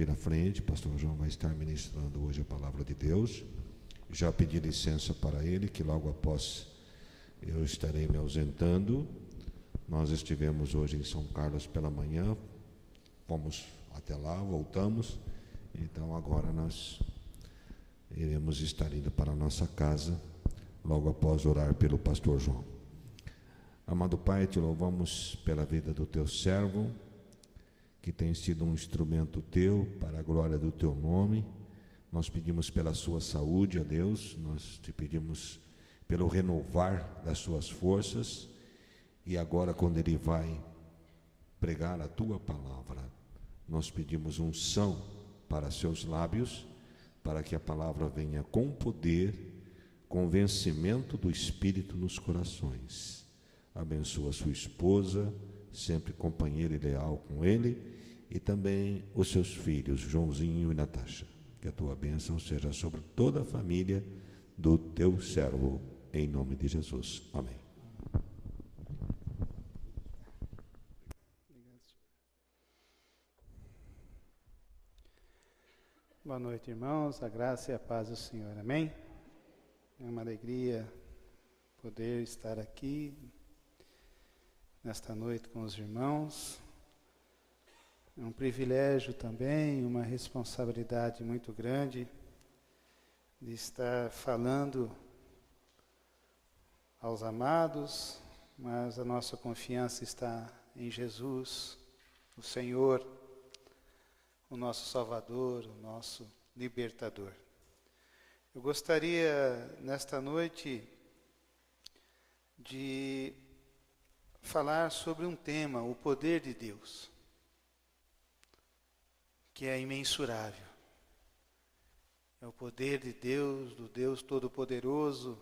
vir à frente. Pastor João vai estar ministrando hoje a palavra de Deus. Já pedi licença para ele, que logo após eu estarei me ausentando. Nós estivemos hoje em São Carlos pela manhã, fomos até lá, voltamos. Então agora nós iremos estar indo para a nossa casa, logo após orar pelo pastor João. Amado Pai, te louvamos pela vida do teu servo, que tem sido um instrumento teu para a glória do teu nome. Nós pedimos pela sua saúde, ó Deus, nós te pedimos pelo renovar das suas forças, e agora quando ele vai pregar a tua palavra, nós pedimos unção para seus lábios, para que a palavra venha com poder, convencimento do Espírito nos corações. Abençoa sua esposa, sempre companheira e leal com ele, e também os seus filhos, Joãozinho e Natasha. Que a tua bênção seja sobre toda a família do teu servo, em nome de Jesus. Amém. Boa noite, irmãos. A graça e a paz do Senhor. Amém? É uma alegria poder estar aqui nesta noite com os irmãos. É um privilégio também, uma responsabilidade muito grande de estar falando aos amados, mas a nossa confiança está em Jesus, o Senhor, o nosso Salvador, o nosso Libertador. Eu gostaria, nesta noite, de falar sobre um tema, o poder de Deus, que é imensurável. É o poder de Deus, do Deus Todo-Poderoso,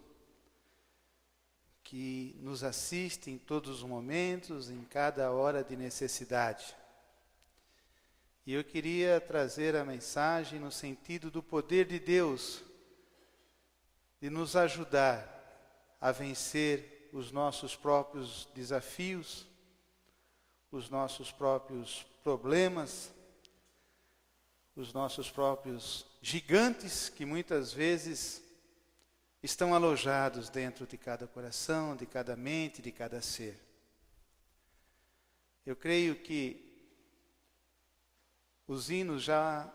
que nos assiste em todos os momentos, em cada hora de necessidade. E eu queria trazer a mensagem no sentido do poder de Deus, de nos ajudar a vencer os nossos próprios desafios, os nossos próprios problemas, os nossos próprios gigantes que muitas vezes estão alojados dentro de cada coração, de cada mente, de cada ser. Eu creio que os hinos já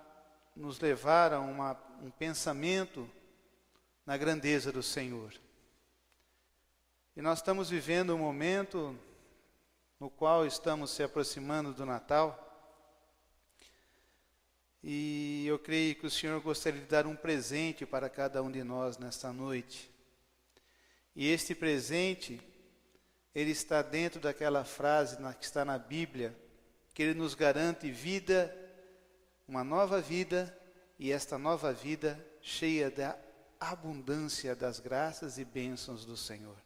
nos levaram a um pensamento na grandeza do Senhor. E nós estamos vivendo um momento no qual estamos se aproximando do Natal. E eu creio que o Senhor gostaria de dar um presente para cada um de nós nesta noite. E este presente, ele está dentro daquela frase que está na Bíblia, que ele nos garante vida, uma nova vida, e esta nova vida cheia da abundância das graças e bênçãos do Senhor.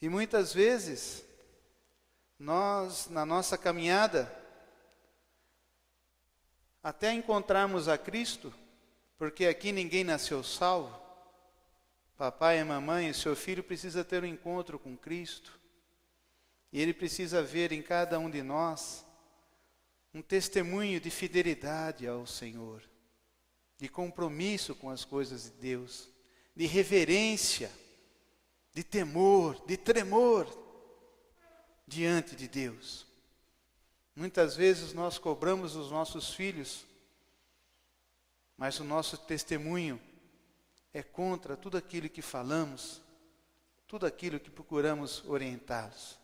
E muitas vezes, nós, na nossa caminhada, até encontrarmos a Cristo, porque aqui ninguém nasceu salvo, papai e mamãe, o seu filho precisa ter um encontro com Cristo, e ele precisa ver em cada um de nós um testemunho de fidelidade ao Senhor, de compromisso com as coisas de Deus, de reverência, de temor, de tremor diante de Deus. Muitas vezes nós cobramos os nossos filhos, mas o nosso testemunho é contra tudo aquilo que falamos, tudo aquilo que procuramos orientá-los.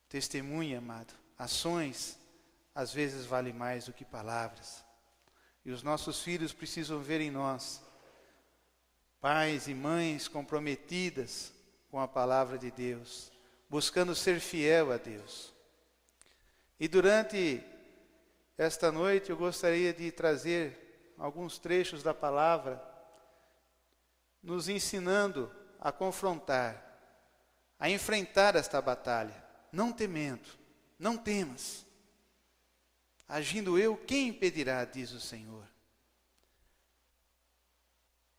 Testemunho, amado, ações às vezes valem mais do que palavras. E os nossos filhos precisam ver em nós pais e mães comprometidas com a palavra de Deus, buscando ser fiel a Deus. E durante esta noite eu gostaria de trazer alguns trechos da palavra, nos ensinando a confrontar, a enfrentar esta batalha, não temendo, não temas. Agindo eu, quem impedirá, diz o Senhor.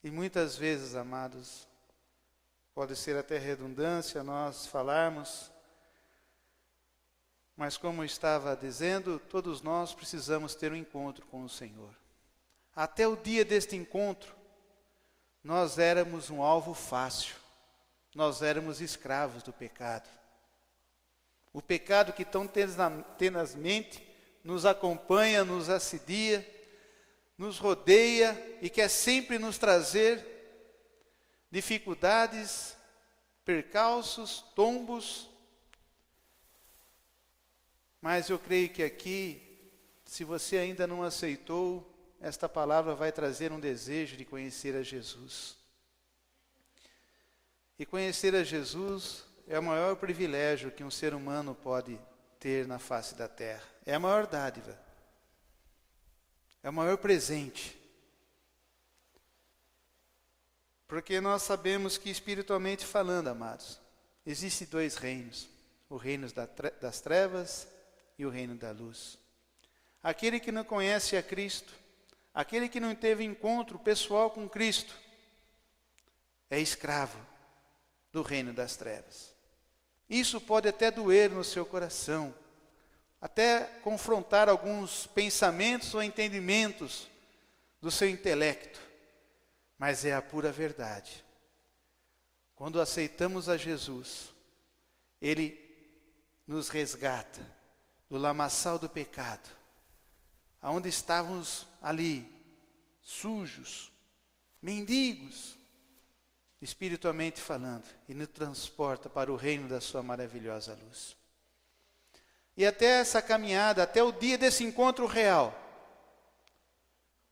E muitas vezes, amados, pode ser até redundância nós falarmos, Mas como eu estava dizendo, todos nós precisamos ter um encontro com o Senhor. Até o dia deste encontro, nós éramos um alvo fácil. Nós éramos escravos do pecado. O pecado que tão tenazmente nos acompanha, nos assedia, nos rodeia e quer sempre nos trazer dificuldades, percalços, tombos. Mas eu creio que aqui, se você ainda não aceitou, esta palavra vai trazer um desejo de conhecer a Jesus. E conhecer a Jesus é o maior privilégio que um ser humano pode ter na face da terra. É a maior dádiva. É o maior presente. Porque nós sabemos que, espiritualmente falando, amados, existem dois reinos. O reino das trevas e o reino da luz. Aquele que não conhece a Cristo, aquele que não teve encontro pessoal com Cristo, é escravo do reino das trevas. Isso pode até doer no seu coração, até confrontar alguns pensamentos ou entendimentos do seu intelecto, mas é a pura verdade. Quando aceitamos a Jesus, Ele nos resgata do lamaçal do pecado, aonde estávamos ali, sujos, mendigos, espiritualmente falando, e nos transporta para o reino da sua maravilhosa luz. E até essa caminhada, até o dia desse encontro real,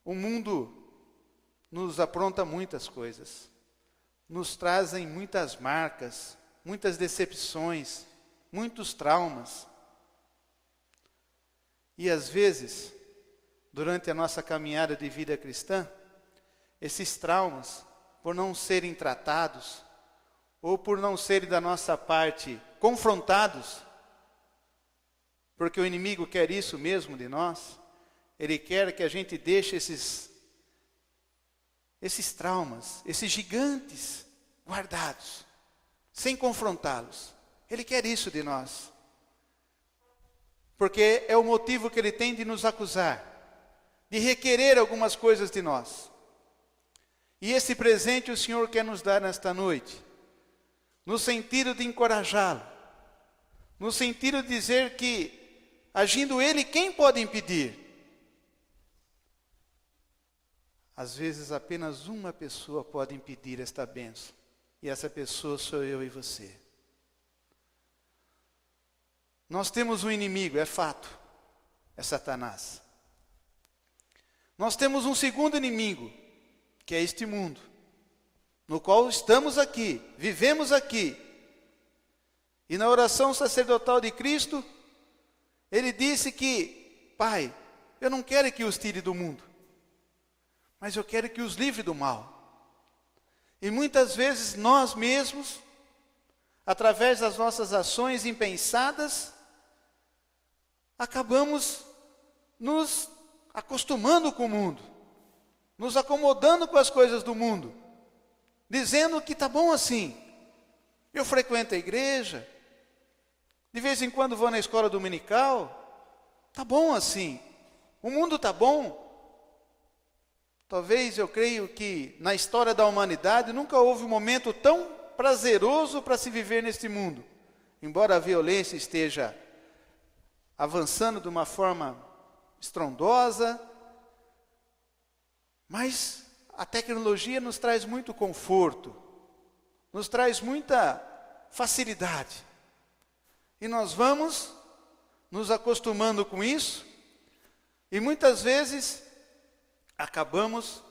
o mundo nos apronta muitas coisas, nos trazem muitas marcas, muitas decepções, muitos traumas. E às vezes, durante a nossa caminhada de vida cristã, esses traumas, por não serem tratados, ou por não serem da nossa parte confrontados, porque o inimigo quer isso mesmo de nós, ele quer que a gente deixe esses traumas, esses gigantes guardados, sem confrontá-los. Ele quer isso de nós. Porque é o motivo que ele tem de nos acusar, de requerer algumas coisas de nós. E esse presente o Senhor quer nos dar nesta noite, no sentido de encorajá-lo, no sentido de dizer que, agindo Ele, quem pode impedir? Às vezes apenas uma pessoa pode impedir esta bênção, e essa pessoa sou eu e você. Nós temos um inimigo, é fato, é Satanás. Nós temos um segundo inimigo, que é este mundo, no qual estamos aqui, vivemos aqui. E na oração sacerdotal de Cristo, Ele disse que, Pai, eu não quero que os tire do mundo, mas eu quero que os livre do mal. E muitas vezes nós mesmos, através das nossas ações impensadas, acabamos nos acostumando com o mundo, nos acomodando com as coisas do mundo, dizendo que está bom assim. Eu frequento a igreja, de vez em quando vou na escola dominical, está bom assim, o mundo está bom. Talvez eu creio que na história da humanidade nunca houve um momento tão prazeroso para se viver neste mundo, embora a violência esteja avançando de uma forma estrondosa, mas a tecnologia nos traz muito conforto, nos traz muita facilidade. E nós vamos nos acostumando com isso, e muitas vezes acabamos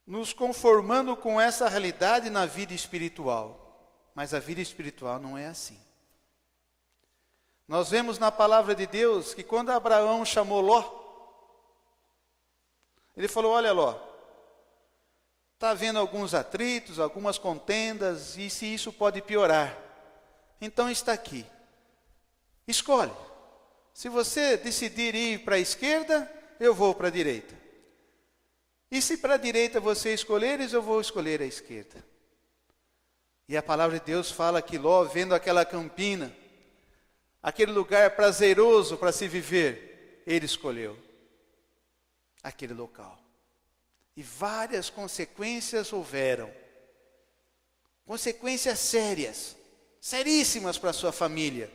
nos conformando com essa realidade na vida espiritual. Mas a vida espiritual não é assim. Nós vemos na palavra de Deus que quando Abraão chamou Ló, ele falou: olha Ló, está havendo alguns atritos, algumas contendas, e se isso pode piorar, então está aqui, escolhe. Se você decidir ir para a esquerda, eu vou para a direita. E se para a direita você escolheres, eu vou escolher a esquerda. E a palavra de Deus fala que Ló, vendo aquela campina, aquele lugar prazeroso para se viver, ele escolheu aquele local. E várias consequências houveram. Consequências sérias, seríssimas para a sua família.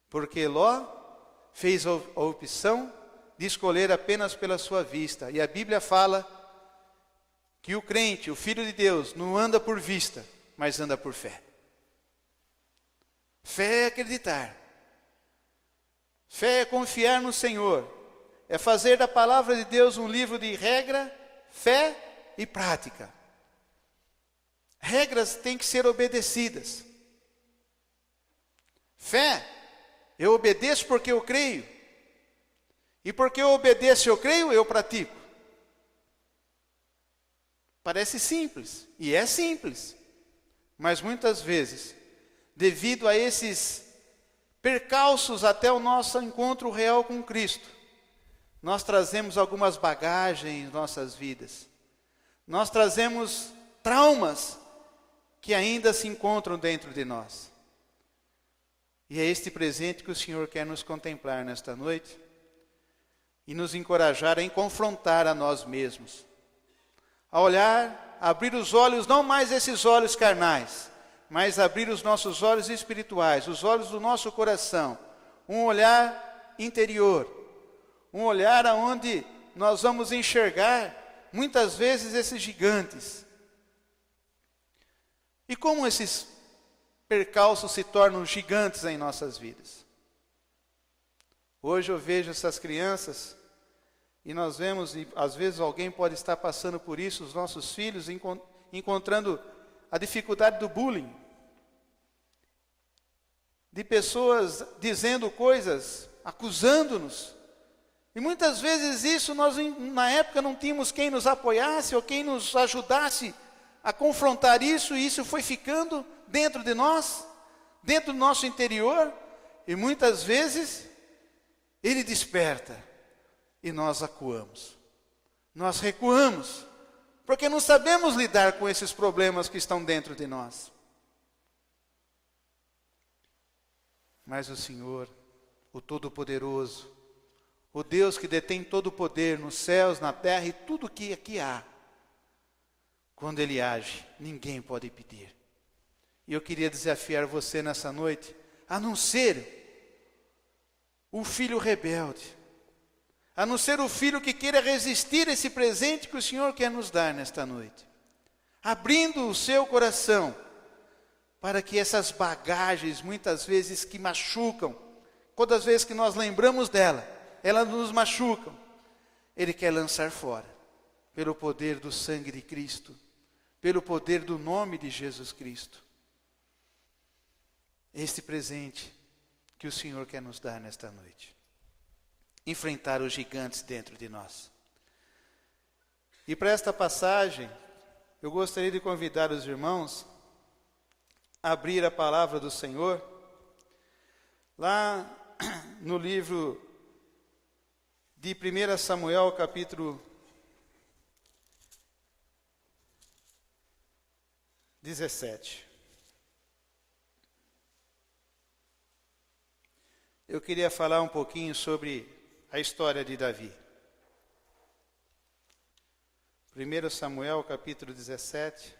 Porque Ló fez a opção de escolher apenas pela sua vista. E a Bíblia fala que o crente, o Filho de Deus, não anda por vista, mas anda por fé. Fé é acreditar. Fé é confiar no Senhor. É fazer da palavra de Deus um livro de regra, fé e prática. Regras têm que ser obedecidas. Fé, eu obedeço porque eu creio. E porque eu obedeço e eu creio, eu pratico. Parece simples, e é simples. Mas muitas vezes, devido a esses percalços até o nosso encontro real com Cristo, nós trazemos algumas bagagens em nossas vidas. Nós trazemos traumas que ainda se encontram dentro de nós. E é este presente que o Senhor quer nos contemplar nesta noite e nos encorajar em confrontar a nós mesmos. A olhar, abrir os olhos, não mais esses olhos carnais, mas abrir os nossos olhos espirituais, os olhos do nosso coração. Um olhar interior, um olhar aonde nós vamos enxergar muitas vezes esses gigantes. E como esses percalços se tornam gigantes em nossas vidas. Hoje eu vejo essas crianças e nós vemos, e às vezes alguém pode estar passando por isso, os nossos filhos encontrando a dificuldade do bullying. De pessoas dizendo coisas, acusando-nos. E muitas vezes isso nós na época não tínhamos quem nos apoiasse ou quem nos ajudasse a confrontar isso, e isso foi ficando dentro de nós, dentro do nosso interior, e muitas vezes ele desperta e nós acuamos, nós recuamos, porque não sabemos lidar com esses problemas que estão dentro de nós. Mas o Senhor, o Todo-Poderoso, o Deus que detém todo o poder nos céus, na terra e tudo que aqui há, quando Ele age, ninguém pode impedir. E eu queria desafiar você nessa noite, a não ser o filho rebelde, a não ser o filho que queira resistir a esse presente que o Senhor quer nos dar nesta noite. Abrindo o seu coração, para que essas bagagens, muitas vezes que machucam, todas as vezes que nós lembramos dela, elas nos machucam. Ele quer lançar fora, pelo poder do sangue de Cristo, pelo poder do nome de Jesus Cristo. Este presente que o Senhor quer nos dar nesta noite. Enfrentar os gigantes dentro de nós. E para esta passagem, eu gostaria de convidar os irmãos a abrir a palavra do Senhor, lá no livro de 1 Samuel, capítulo 17. Eu queria falar um pouquinho sobre a história de Davi. 1 Samuel, capítulo 17.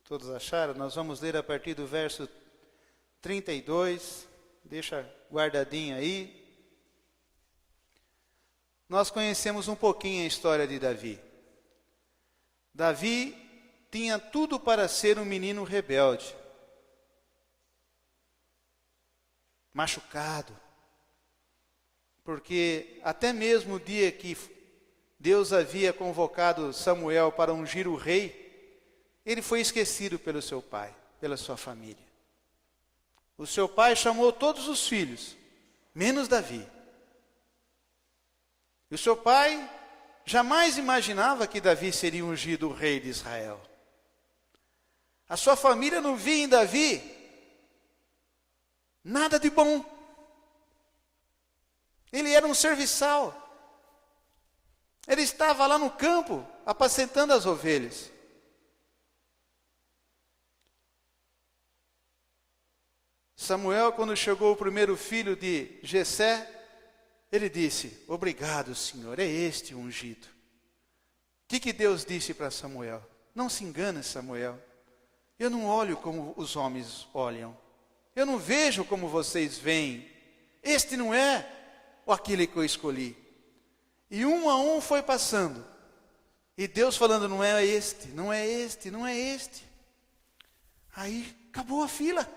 Todos acharam? Nós vamos ler a partir do verso 32. Deixa guardadinho aí. Nós conhecemos um pouquinho a história de Davi. Davi tinha tudo para ser um menino rebelde, machucado, porque até mesmo o dia que Deus havia convocado Samuel para ungir o rei, ele foi esquecido pelo seu pai, pela sua família. O seu pai chamou todos os filhos, menos Davi. E o seu pai jamais imaginava que Davi seria ungido o rei de Israel. A sua família não via em Davi nada de bom. Ele era um serviçal. Ele estava lá no campo, apacentando as ovelhas. Samuel, quando chegou o primeiro filho de Jessé, ele disse: obrigado, Senhor, é este o ungido. O que Deus disse para Samuel? Não se engane, Samuel. Eu não olho como os homens olham. Eu não vejo como vocês veem. Este não é aquele que eu escolhi. E um a um foi passando. E Deus falando: não é este, não é este, não é este. Aí acabou a fila.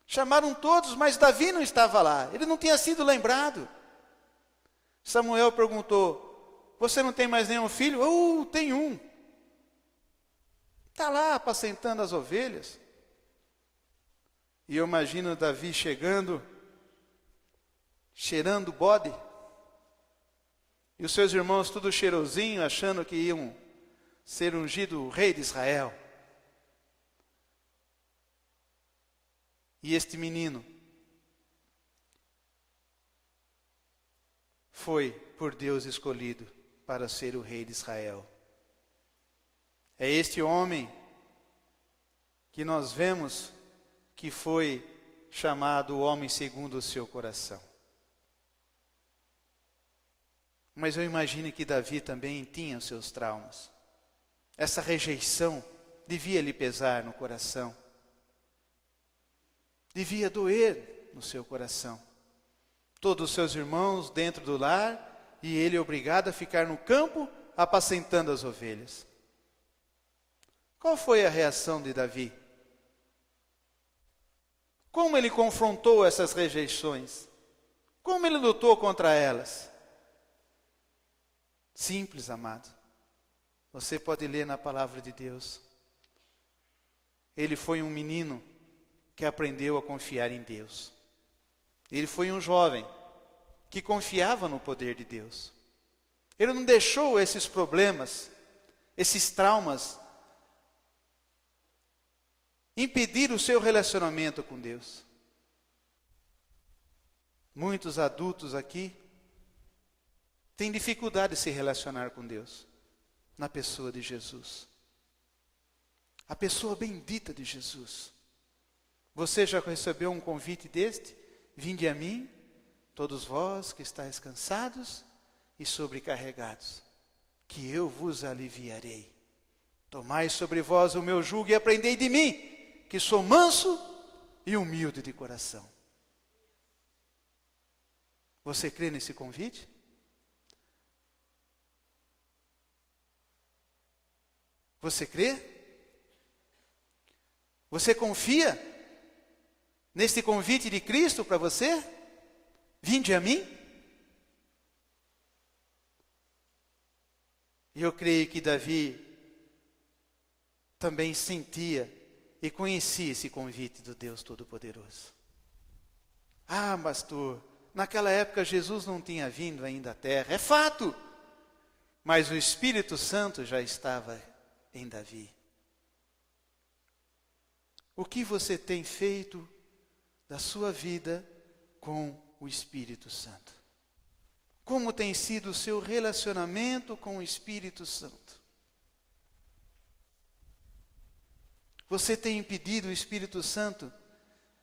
Chamaram todos, mas Davi não estava lá. Ele não tinha sido lembrado. Samuel perguntou: você não tem mais nenhum filho? Tem um. Está lá apacentando as ovelhas. E eu imagino Davi chegando, cheirando bode. E os seus irmãos tudo cheirosinho, achando que iam ser ungido o rei de Israel. E este menino foi por Deus escolhido para ser o rei de Israel. É este homem que nós vemos que foi chamado o homem segundo o seu coração. Mas eu imagino que Davi também tinha os seus traumas. Essa rejeição devia lhe pesar no coração. Devia doer no seu coração. Todos os seus irmãos dentro do lar e ele obrigado a ficar no campo apacentando as ovelhas. Qual foi a reação de Davi? Como ele confrontou essas rejeições? Como ele lutou contra elas? Simples, amado. Você pode ler na palavra de Deus. Ele foi um menino que aprendeu a confiar em Deus. Ele foi um jovem que confiava no poder de Deus. Ele não deixou esses problemas, esses traumas, impedir o seu relacionamento com Deus. Muitos adultos aqui têm dificuldade de se relacionar com Deus, na pessoa de Jesus. A pessoa bendita de Jesus. Você já recebeu um convite deste? Vinde a mim, todos vós que estáis cansados e sobrecarregados, que eu vos aliviarei. Tomai sobre vós o meu jugo e aprendei de mim, que sou manso e humilde de coração. Você crê nesse convite? Você crê? Você confia neste convite de Cristo para você? Vinde a mim? E eu creio que Davi também sentia e conhecia esse convite do Deus Todo-Poderoso. Ah, pastor, naquela época Jesus não tinha vindo ainda à terra, é fato. Mas o Espírito Santo já estava em Davi. O que você tem feito da sua vida com o Espírito Santo? Como tem sido o seu relacionamento com o Espírito Santo? Você tem impedido o Espírito Santo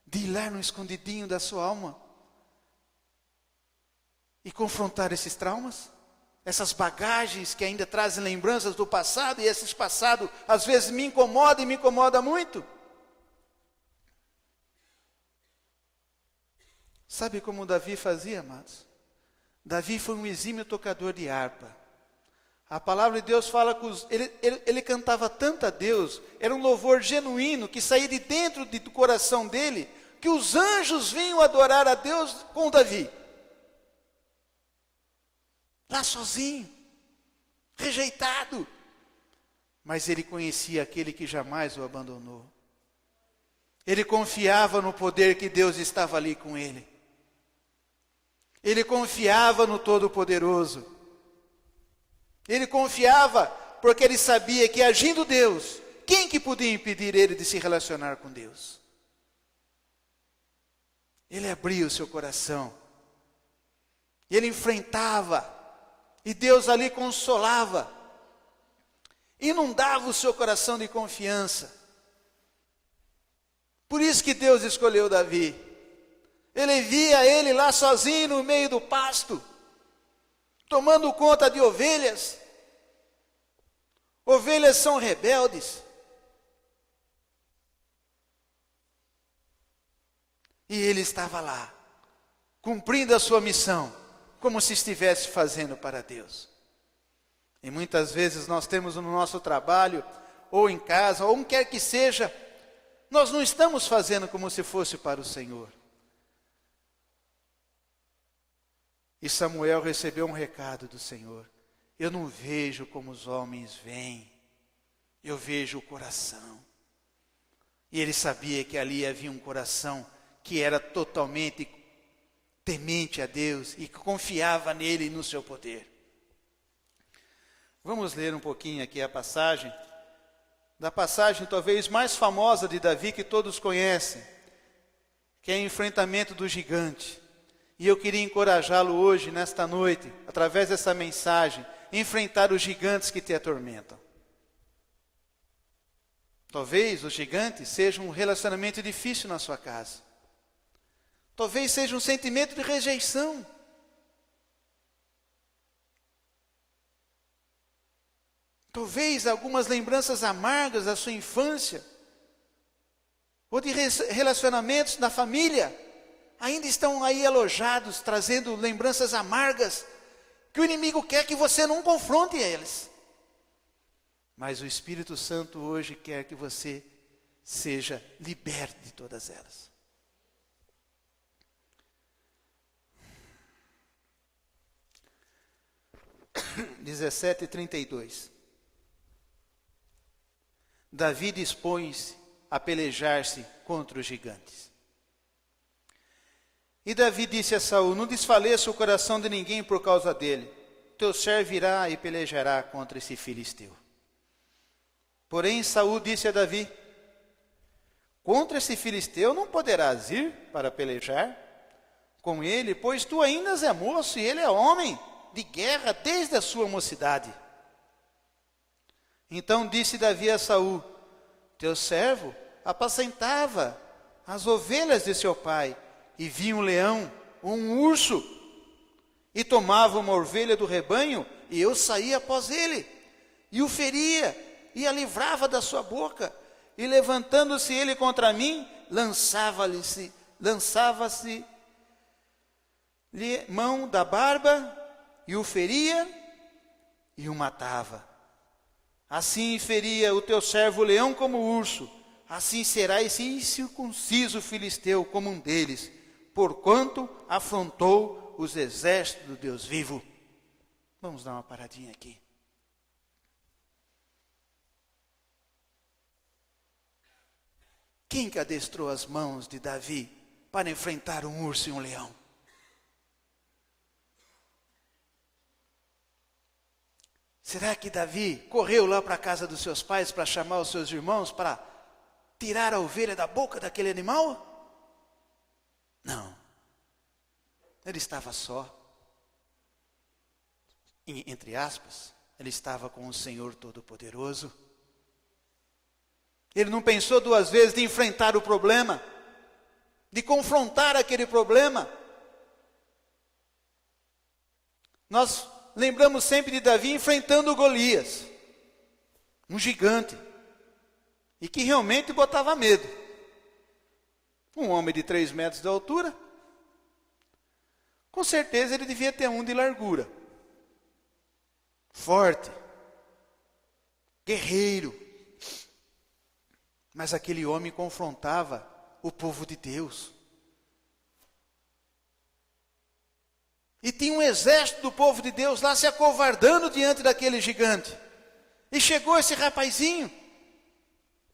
de ir lá no escondidinho da sua alma e confrontar esses traumas? Essas bagagens que ainda trazem lembranças do passado, e esse passado às vezes me incomoda e me incomoda muito. Sabe como Davi fazia, amados? Davi foi um exímio tocador de harpa. A palavra de Deus fala que ele cantava tanto a Deus, era um louvor genuíno que saía de dentro do coração dele, que os anjos vinham adorar a Deus com Davi. Lá sozinho, rejeitado. Mas ele conhecia aquele que jamais o abandonou. Ele confiava no poder que Deus estava ali com ele. Ele confiava no Todo-Poderoso. Ele confiava porque ele sabia que agindo Deus, quem que podia impedir ele de se relacionar com Deus? Ele abria o seu coração. Ele enfrentava E Deus ali consolava, inundava o seu coração de confiança. Por isso que Deus escolheu Davi. Ele via ele lá sozinho no meio do pasto, tomando conta de ovelhas. Ovelhas são rebeldes. E ele estava lá, cumprindo a sua missão, como se estivesse fazendo para Deus. E muitas vezes nós temos no nosso trabalho, ou em casa, ou onde quer que seja, nós não estamos fazendo como se fosse para o Senhor. E Samuel recebeu um recado do Senhor. Eu não vejo como os homens veem, eu vejo o coração. E ele sabia que ali havia um coração que era totalmente temente a Deus e que confiava nele e no seu poder. Vamos ler um pouquinho aqui a passagem, da passagem talvez mais famosa de Davi que todos conhecem, que é o enfrentamento do gigante. E eu queria encorajá-lo hoje, nesta noite, através dessa mensagem, a enfrentar os gigantes que te atormentam. Talvez o gigante seja um relacionamento difícil na sua casa. Talvez seja um sentimento de rejeição. Talvez algumas lembranças amargas da sua infância, ou de relacionamentos na família, ainda estão aí alojados, trazendo lembranças amargas, que o inimigo quer que você não confronte eles. Mas o Espírito Santo hoje quer que você seja liberto de todas elas. (Verso 17:32). Davi dispõe-se a pelejar-se contra os gigantes. E Davi disse a Saul: não desfaleça o coração de ninguém por causa dele. Teu servo irá e pelejará contra esse filisteu. Porém Saul disse a Davi: contra esse filisteu não poderás ir para pelejar com ele, pois tu ainda és moço e ele é homem de guerra desde a sua mocidade. Então disse Davi a Saul: teu servo apacentava as ovelhas de seu pai, e vinha um leão ou um urso, e tomava uma ovelha do rebanho, e eu saía após ele, e o feria, e a livrava da sua boca, e levantando-se ele contra mim, lançava-se mão da barba, e o feria, e o matava. Assim feria o teu servo leão como o urso, assim será esse incircunciso filisteu como um deles, porquanto afrontou os exércitos do Deus vivo. Vamos dar uma paradinha aqui. Quem que adestrou as mãos de Davi para enfrentar um urso e um leão? Será que Davi correu lá para a casa dos seus pais para chamar os seus irmãos para tirar a ovelha da boca daquele animal? Não. Ele estava só. Entre aspas, ele estava com o Senhor Todo-Poderoso. Ele não pensou duas vezes de enfrentar o problema, de confrontar aquele problema. Nós lembramos sempre de Davi enfrentando Golias, um gigante, e que realmente botava medo. Um homem de 3 metros de altura, com certeza ele devia ter 1 de largura. Forte, guerreiro. Mas aquele homem confrontava o povo de Deus. E tinha um exército do povo de Deus lá se acovardando diante daquele gigante. E chegou esse rapazinho,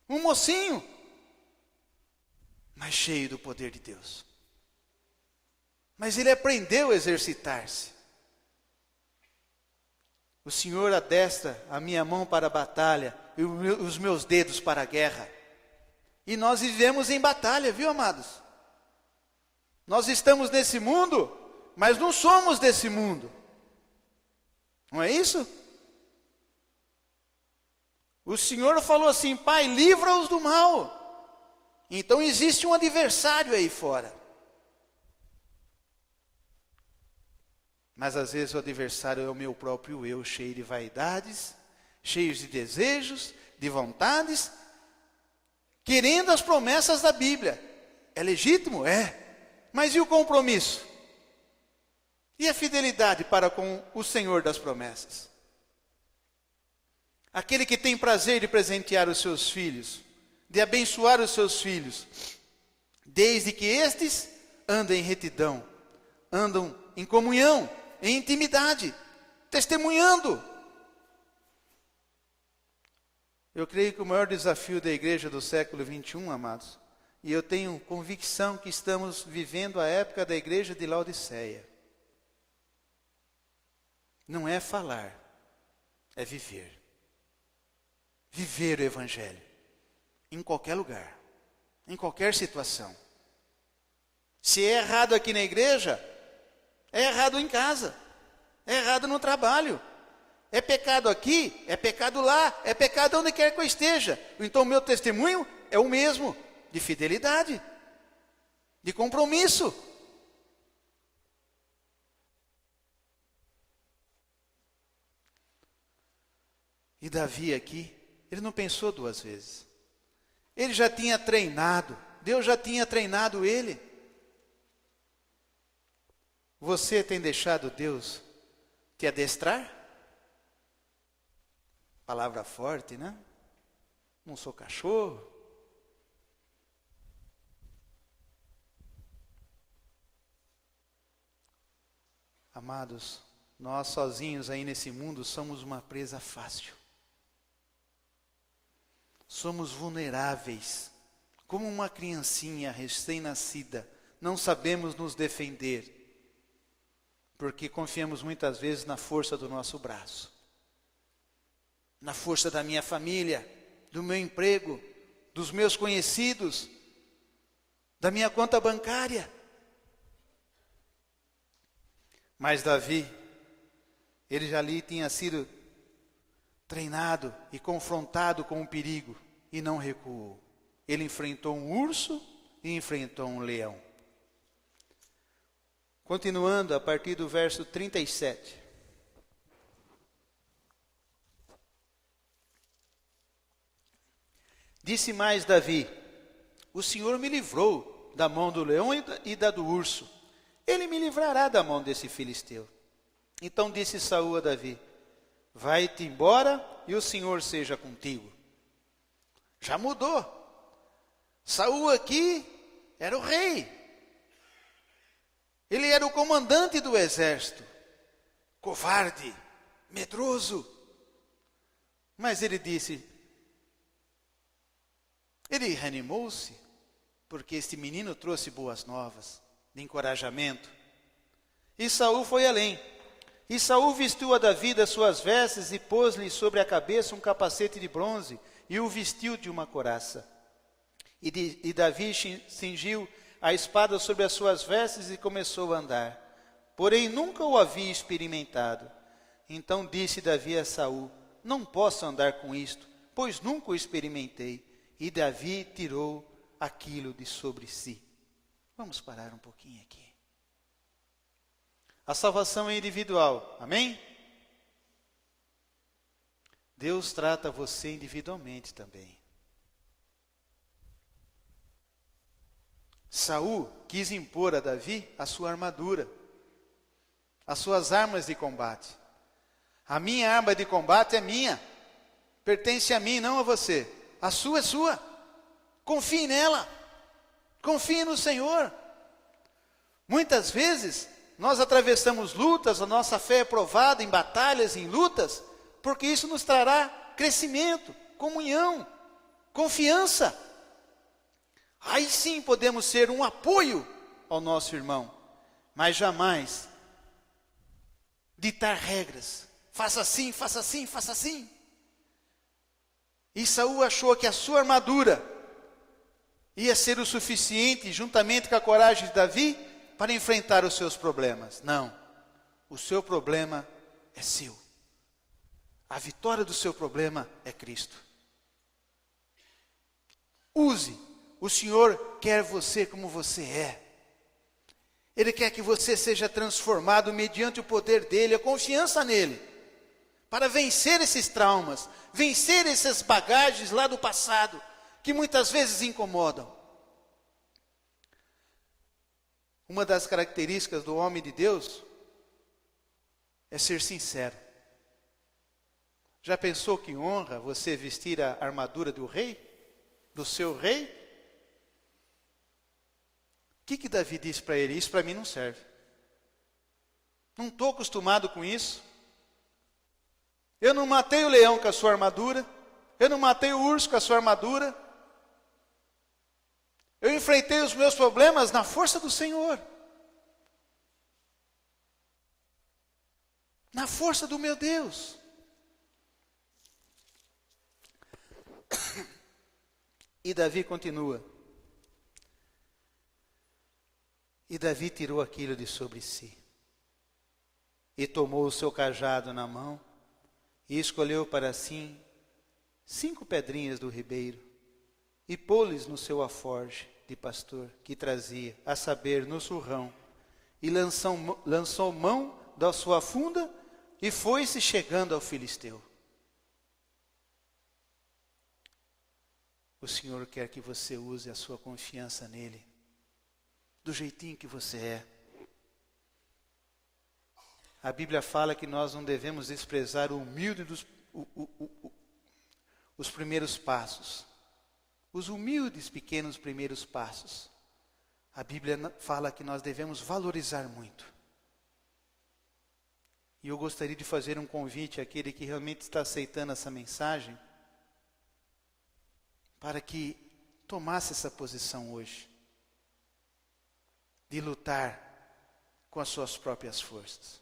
um mocinho, mas cheio do poder de Deus. Mas ele aprendeu a exercitar-se. O Senhor adestra a minha mão para a batalha e os meus dedos para a guerra. E nós vivemos em batalha, viu, amados? Nós estamos nesse mundo, mas não somos desse mundo. Não é isso? O Senhor falou assim: Pai, livra-os do mal. Então existe um adversário aí fora. Mas às vezes o adversário é o meu próprio eu, cheio de vaidades, cheio de desejos, de vontades, querendo as promessas da Bíblia. É legítimo? É. Mas e o compromisso? E a fidelidade para com o Senhor das promessas? Aquele que tem prazer de presentear os seus filhos, de abençoar os seus filhos, desde que estes andem em retidão, andam em comunhão, em intimidade, testemunhando. Eu creio que o maior desafio da igreja do século 21, amados, e eu tenho convicção que estamos vivendo a época da igreja de Laodiceia, não é falar, é viver. Viver o Evangelho, em qualquer lugar, em qualquer situação. Se é errado aqui na igreja, é errado em casa, é errado no trabalho, é pecado aqui, é pecado lá, é pecado onde quer que eu esteja. Então o meu testemunho é o mesmo, de fidelidade, de compromisso. E Davi aqui, ele não pensou duas vezes. Ele já tinha treinado, Deus já tinha treinado ele. Você tem deixado Deus te adestrar? Palavra forte, né? Não sou cachorro. Amados, nós sozinhos aí nesse mundo somos uma presa fácil. Somos vulneráveis, como uma criancinha recém-nascida, não sabemos nos defender, porque confiamos muitas vezes na força do nosso braço, na força da minha família, do meu emprego, dos meus conhecidos, da minha conta bancária. Mas Davi, ele já ali tinha sido treinado e confrontado com o perigo e não recuou. Ele enfrentou um urso e enfrentou um leão. Continuando a partir do verso 37. Disse mais Davi: o Senhor me livrou da mão do leão e da do urso. Ele me livrará da mão desse filisteu. Então disse Saul a Davi: vai-te embora e o Senhor seja contigo. Já mudou. Saul aqui era o rei. Ele era o comandante do exército. Covarde, medroso. Mas ele disse, ele reanimou-se, porque este menino trouxe boas novas, de encorajamento. E Saul foi além. E Saul vestiu a Davi das suas vestes e pôs-lhe sobre a cabeça um capacete de bronze e o vestiu de uma couraça. E Davi cingiu a espada sobre as suas vestes e começou a andar. Porém nunca o havia experimentado. Então disse Davi a Saul: não posso andar com isto, pois nunca o experimentei. E Davi tirou aquilo de sobre si. Vamos parar um pouquinho aqui. A salvação é individual, amém? Deus trata você individualmente também. Saul quis impor a Davi a sua armadura, as suas armas de combate. A minha arma de combate é minha, pertence a mim, não a você. A sua é sua. Confie nela, confie no Senhor. Muitas vezes nós atravessamos lutas, a nossa fé é provada em batalhas, em lutas, porque isso nos trará crescimento, comunhão, confiança. Aí sim podemos ser um apoio ao nosso irmão, mas jamais ditar regras. Faça assim, faça assim, faça assim. E Saul achou que a sua armadura ia ser o suficiente, juntamente com a coragem de Davi, para enfrentar os seus problemas. Não, o seu problema é seu. A vitória do seu problema é Cristo. Use. O Senhor quer você como você é. Ele quer que você seja transformado mediante o poder dEle, a confiança nele, para vencer esses traumas, vencer essas bagagens lá do passado, que muitas vezes incomodam. Uma das características do homem de Deus é ser sincero. Já pensou que honra você vestir a armadura do rei? Do seu rei? O que Davi disse para ele? Isso para mim não serve. Não estou acostumado com isso. Eu não matei o leão com a sua armadura. Eu não matei o urso com a sua armadura. Eu enfrentei os meus problemas na força do Senhor. Na força do meu Deus. E Davi continua. E Davi tirou aquilo de sobre si. E tomou o seu cajado na mão. E escolheu para si 5 pedrinhas do ribeiro. E pô-lhes no seu alforje de pastor que trazia, a saber, no surrão. E lançou mão da sua funda e foi-se chegando ao filisteu. O Senhor quer que você use a sua confiança nele, do jeitinho que você é. A Bíblia fala que nós não devemos desprezar o humilde os primeiros passos. Os humildes pequenos primeiros passos. A Bíblia fala que nós devemos valorizar muito. E eu gostaria de fazer um convite àquele que realmente está aceitando essa mensagem, para que tomasse essa posição hoje, de lutar com as suas próprias forças.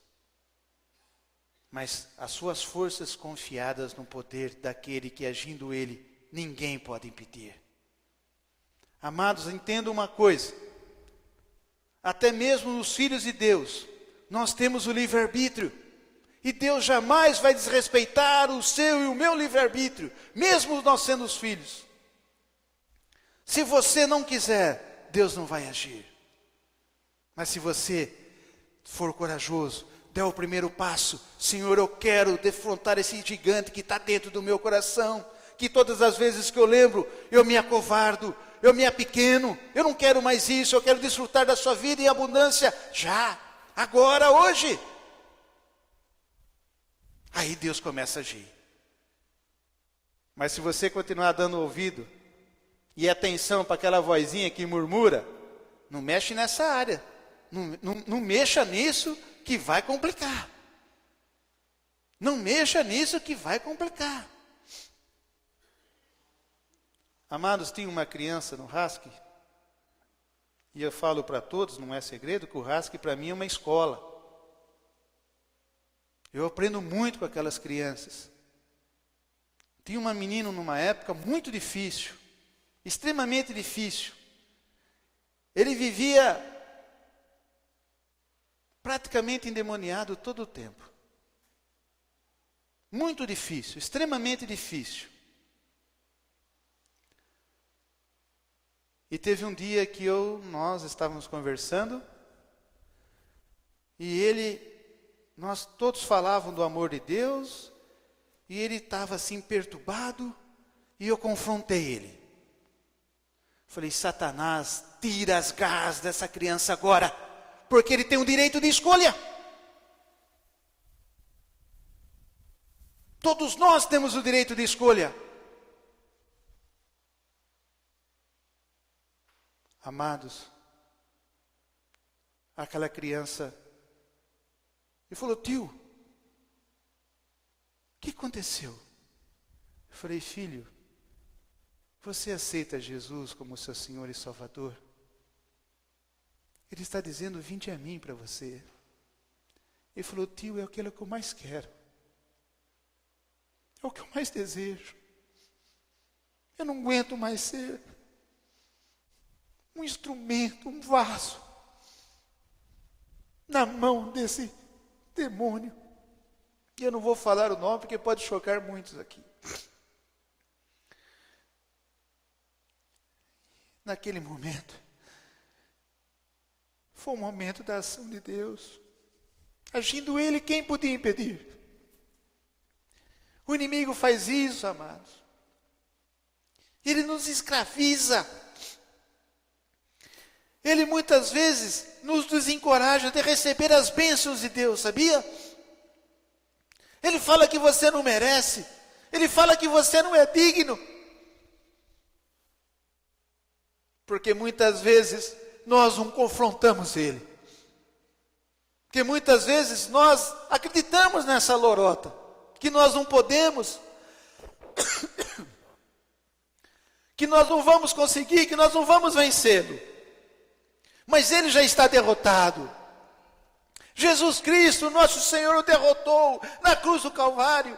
Mas as suas forças confiadas no poder daquele que, agindo ele, ninguém pode impedir. Amados, entendam uma coisa. Até mesmo nos filhos de Deus, nós temos o livre-arbítrio. E Deus jamais vai desrespeitar o seu e o meu livre-arbítrio, mesmo nós sendo os filhos. Se você não quiser, Deus não vai agir. Mas se você for corajoso, der o primeiro passo. Senhor, eu quero defrontar esse gigante que está dentro do meu coração. Que todas as vezes que eu lembro, eu me acovardo, eu me apequeno. Eu não quero mais isso, eu quero desfrutar da sua vida em abundância. Já, agora, hoje. Aí Deus começa a agir. Mas se você continuar dando ouvido e atenção para aquela vozinha que murmura, não mexe nessa área. Não mexa nisso que vai complicar. Não mexa nisso que vai complicar. Amados, tinha uma criança no RASC, e eu falo para todos, não é segredo, que o RASC para mim é uma escola. Eu aprendo muito com aquelas crianças. Tinha uma menina numa época muito difícil, extremamente difícil. Ele vivia praticamente endemoniado todo o tempo. Muito difícil, extremamente difícil. E teve um dia que nós estávamos conversando, e nós todos falavam do amor de Deus, e ele estava assim perturbado, e eu confrontei ele. Falei, Satanás, tira as garras dessa criança agora, porque ele tem o direito de escolha. Todos nós temos o direito de escolha. Amados, aquela criança, ele falou, tio, o que aconteceu? Eu falei, filho, você aceita Jesus como seu Senhor e Salvador? Ele está dizendo, vinde a mim para você. Ele falou, tio, é aquilo que eu mais quero. É o que eu mais desejo. Eu não aguento mais ser um instrumento, um vaso, na mão desse demônio. E eu não vou falar o nome porque pode chocar muitos aqui. Naquele momento, foi um momento da ação de Deus. Agindo Ele, quem podia impedir? O inimigo faz isso, amados. Ele nos escraviza. Ele muitas vezes nos desencoraja de receber as bênçãos de Deus, sabia? Ele fala que você não merece. Ele fala que você não é digno. Porque muitas vezes nós não confrontamos Ele. Porque muitas vezes nós acreditamos nessa lorota, que nós não podemos, que nós não vamos conseguir, que nós não vamos vencê-lo. Mas Ele já está derrotado. Jesus Cristo, nosso Senhor, o derrotou na cruz do Calvário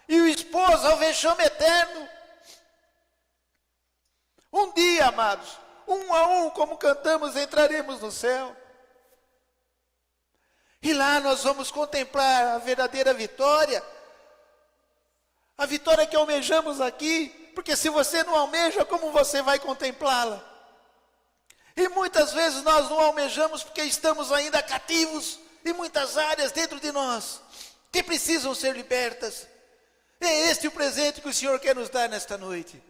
e o expôs ao vexame eterno. Um dia, amados, um a um, como cantamos, entraremos no céu. E lá nós vamos contemplar a verdadeira vitória. A vitória que almejamos aqui. Porque se você não almeja, como você vai contemplá-la? E muitas vezes nós não almejamos porque estamos ainda cativos em muitas áreas dentro de nós, que precisam ser libertas. É este o presente que o Senhor quer nos dar nesta noite.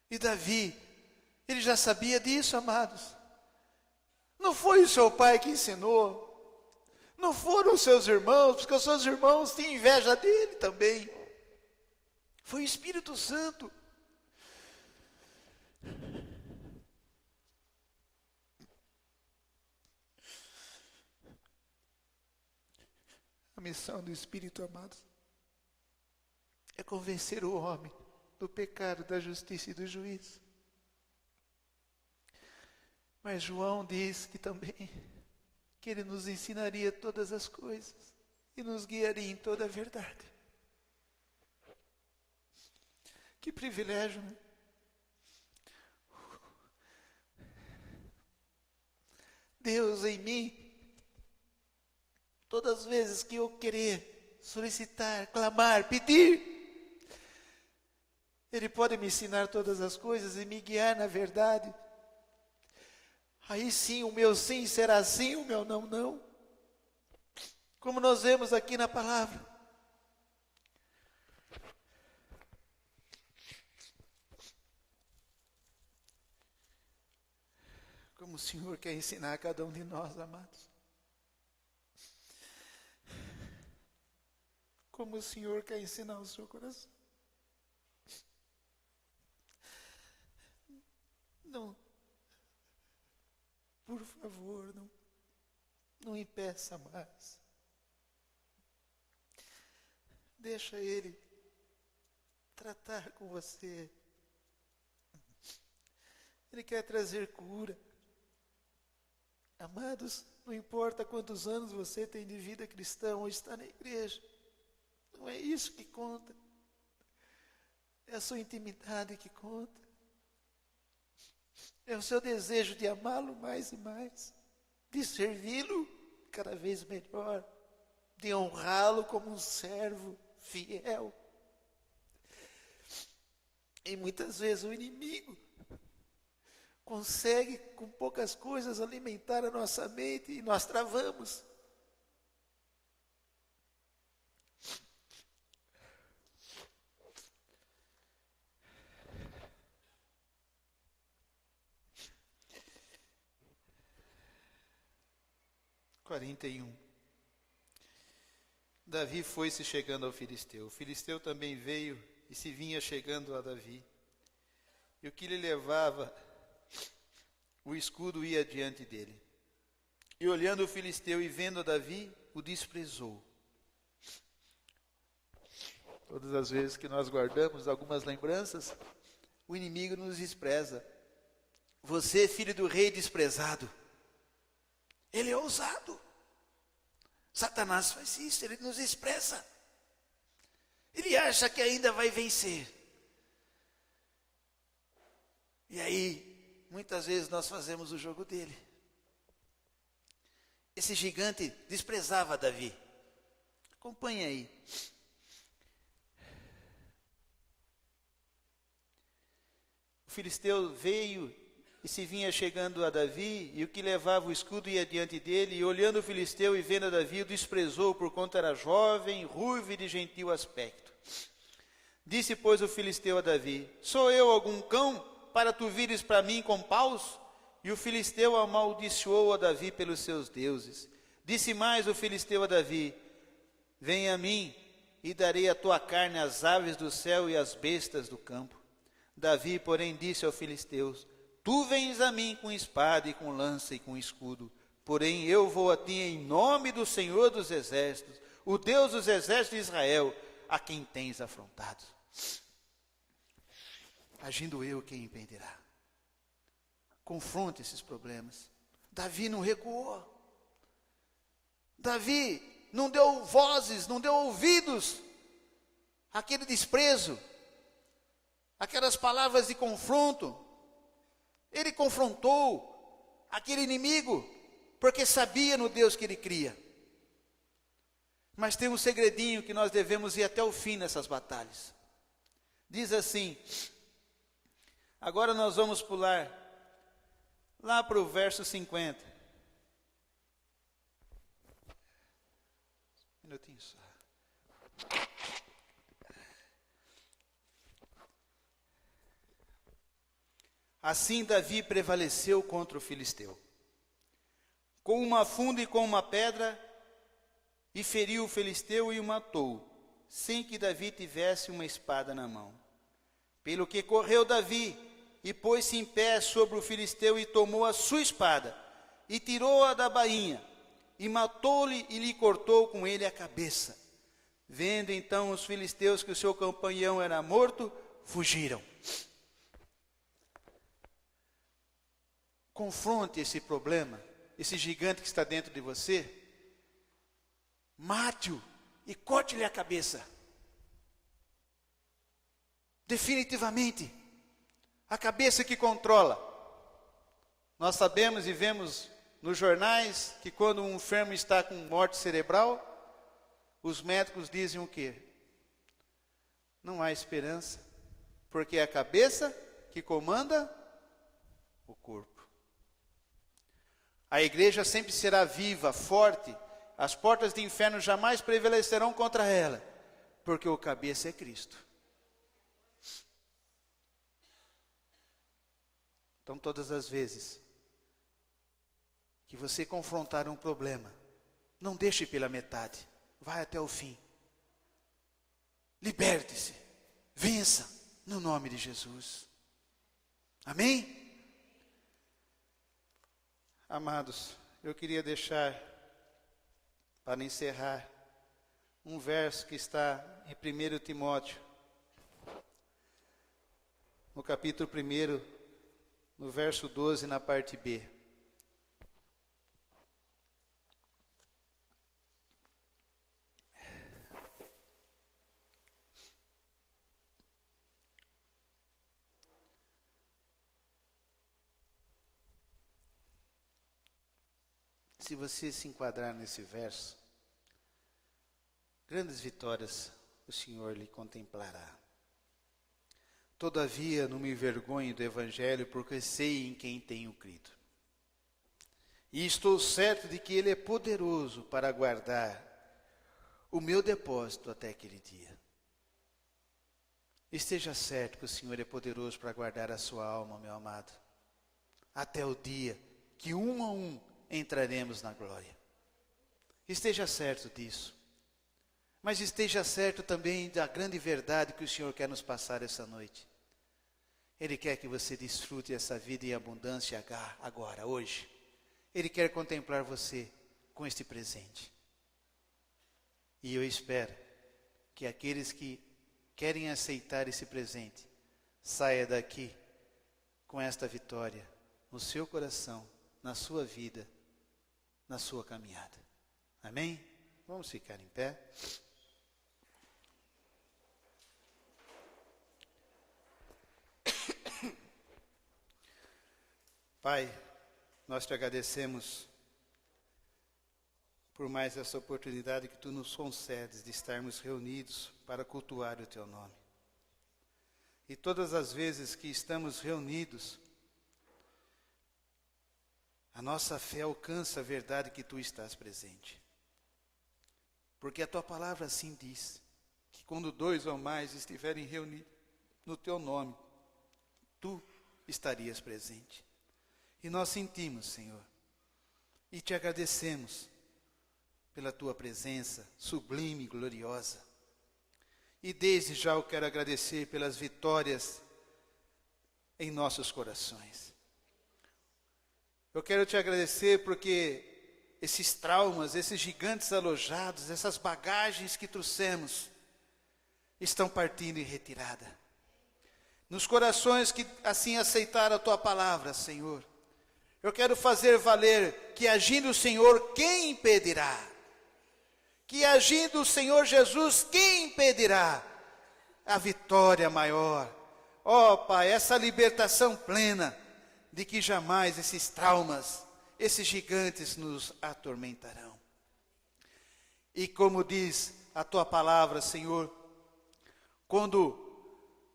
E Davi, ele já sabia disso, amados. Não foi o seu pai que ensinou. Não foram os seus irmãos, porque os seus irmãos tinham inveja dele também. Foi o Espírito Santo. A missão do Espírito, amados, é convencer o homem do pecado, da justiça e do juízo. Mas João diz que também que ele nos ensinaria todas as coisas e nos guiaria em toda a verdade. Que privilégio, né? Deus em mim, todas as vezes que eu querer solicitar, clamar, pedir, Ele pode me ensinar todas as coisas e me guiar na verdade. Aí sim, o meu sim será sim, o meu não, não. Como nós vemos aqui na palavra. Como o Senhor quer ensinar a cada um de nós, amados. Como o Senhor quer ensinar o seu coração. Não. Por favor, não impeça mais. Deixa Ele tratar com você. Ele quer trazer cura. Amados, não importa quantos anos você tem de vida cristã ou está na igreja. Não é isso que conta. É a sua intimidade que conta. É o seu desejo de amá-lo mais e mais, de servi-lo cada vez melhor, de honrá-lo como um servo fiel. E muitas vezes o inimigo consegue com poucas coisas alimentar a nossa mente e nós travamos. Davi foi-se chegando ao filisteu. O filisteu também veio e se vinha chegando a Davi. E o que lhe levava, o escudo ia diante dele. E olhando o filisteu e vendo a Davi, o desprezou. Todas as vezes que nós guardamos algumas lembranças, o inimigo nos despreza. Você, filho do rei desprezado. Ele é ousado. Satanás faz isso, ele nos despreza. Ele acha que ainda vai vencer. E aí, muitas vezes nós fazemos o jogo dele. esse gigante desprezava Davi. Acompanhe aí. O filisteu veio e se vinha chegando a Davi, e o que levava o escudo ia diante dele, e olhando o filisteu e vendo a Davi, o desprezou, porquanto era jovem, ruivo e de gentil aspecto. Disse, pois, o filisteu a Davi: sou eu algum cão, para tu vires para mim com paus? E o filisteu amaldiçoou a Davi pelos seus deuses. Disse mais o filisteu a Davi: vem a mim, e darei a tua carne às aves do céu e às bestas do campo. Davi, porém, disse aos filisteus: tu vens a mim com espada e com lança e com escudo, porém eu vou a ti em nome do Senhor dos exércitos, o Deus dos exércitos de Israel, a quem tens afrontado. Agindo eu, quem impedirá? Confronte esses problemas. Davi não recuou. Davi não deu vozes, não deu ouvidos àquele desprezo, aquelas palavras de confronto. Ele confrontou aquele inimigo, porque sabia no Deus que ele cria. Mas tem um segredinho que nós devemos ir até o fim nessas batalhas. Diz assim, agora nós vamos pular lá para o verso 50. Um minutinho só. Assim Davi prevaleceu contra o filisteu, com uma funda e com uma pedra, e feriu o filisteu e o matou, sem que Davi tivesse uma espada na mão. Pelo que correu Davi, e pôs-se em pé sobre o filisteu, e tomou a sua espada, e tirou-a da bainha, e matou-lhe, e lhe cortou com ele a cabeça. Vendo então os filisteus que o seu companheiro era morto, fugiram. Confronte esse problema, esse gigante que está dentro de você, mate-o e corte-lhe a cabeça. Definitivamente, a cabeça que controla. Nós sabemos e vemos nos jornais que quando um enfermo está com morte cerebral, os médicos dizem o quê? Não há esperança, porque é a cabeça que comanda o corpo. A igreja sempre será viva, forte, as portas do inferno jamais prevalecerão contra ela, porque o cabeça é Cristo. Então, todas as vezes que você confrontar um problema, não deixe pela metade, vai até o fim. Liberte-se, vença, no nome de Jesus. Amém? Amados, eu queria deixar, para encerrar, um verso que está em 1 Timóteo, no capítulo 1, no verso 12, na parte B. Se você se enquadrar nesse verso, grandes vitórias o Senhor lhe contemplará. Todavia, não me envergonho do Evangelho, porque sei em quem tenho crido. E estou certo de que Ele é poderoso para guardar o meu depósito até aquele dia. Esteja certo que o Senhor é poderoso para guardar a sua alma, meu amado, até o dia que um a um entraremos na glória. Esteja certo disso. Mas esteja certo também da grande verdade que o Senhor quer nos passar essa noite. Ele quer que você desfrute essa vida em abundância agora, hoje. Ele quer contemplar você com este presente. E eu espero que aqueles que querem aceitar esse presente, saia daqui com esta vitória no seu coração, na sua vida, na sua caminhada. Amém? Vamos ficar em pé. Pai, nós te agradecemos por mais essa oportunidade que Tu nos concedes de estarmos reunidos para cultuar o Teu nome. E todas as vezes que estamos reunidos, a nossa fé alcança a verdade que Tu estás presente. Porque a Tua palavra assim diz, que quando 2 ou mais estiverem reunidos no Teu nome, Tu estarias presente. E nós sentimos, Senhor, e Te agradecemos pela Tua presença sublime e gloriosa. E desde já eu quero agradecer pelas vitórias em nossos corações. Eu quero Te agradecer porque esses traumas, esses gigantes alojados, essas bagagens que trouxemos, estão partindo em retirada. Nos corações que assim aceitaram a Tua palavra, Senhor, eu quero fazer valer que agindo o Senhor, quem impedirá? Que agindo o Senhor Jesus, quem impedirá? A vitória maior. Ó Pai, essa libertação plena de que jamais esses traumas, esses gigantes nos atormentarão. E como diz a Tua palavra, Senhor, quando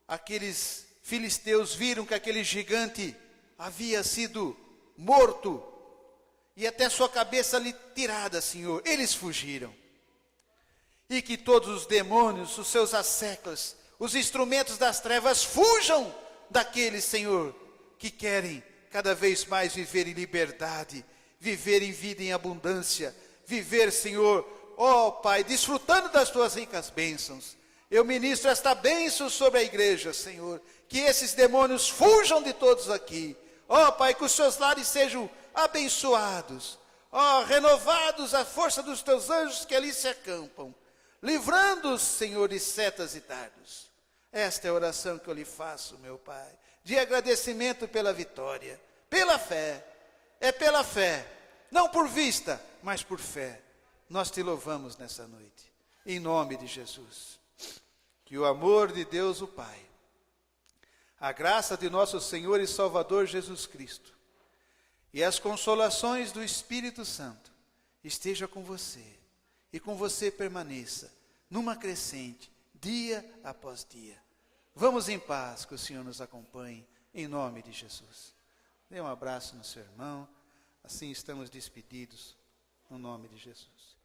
aqueles filisteus viram que aquele gigante havia sido morto e até sua cabeça lhe tirada, Senhor, eles fugiram. E que todos os demônios, os seus asseclas, os instrumentos das trevas fujam daqueles, Senhor, que querem cada vez mais viver em liberdade, viver em vida em abundância, viver, Senhor, ó Pai, desfrutando das Tuas ricas bênçãos. Eu ministro esta bênção sobre a igreja, Senhor, que esses demônios fujam de todos aqui. Ó Pai, que os seus lares sejam abençoados, ó, renovados a força dos Teus anjos que ali se acampam, livrando-os, Senhor, de setas e dardos. Esta é a oração que eu lhe faço, meu Pai, de agradecimento pela vitória, pela fé. É pela fé, não por vista, mas por fé. Nós Te louvamos nessa noite, em nome de Jesus. Que o amor de Deus o Pai, a graça de nosso Senhor e Salvador Jesus Cristo e as consolações do Espírito Santo esteja com você e com você permaneça numa crescente, dia após dia. Vamos em paz, que o Senhor nos acompanhe, em nome de Jesus. Dê um abraço no seu irmão, assim estamos despedidos, no nome de Jesus.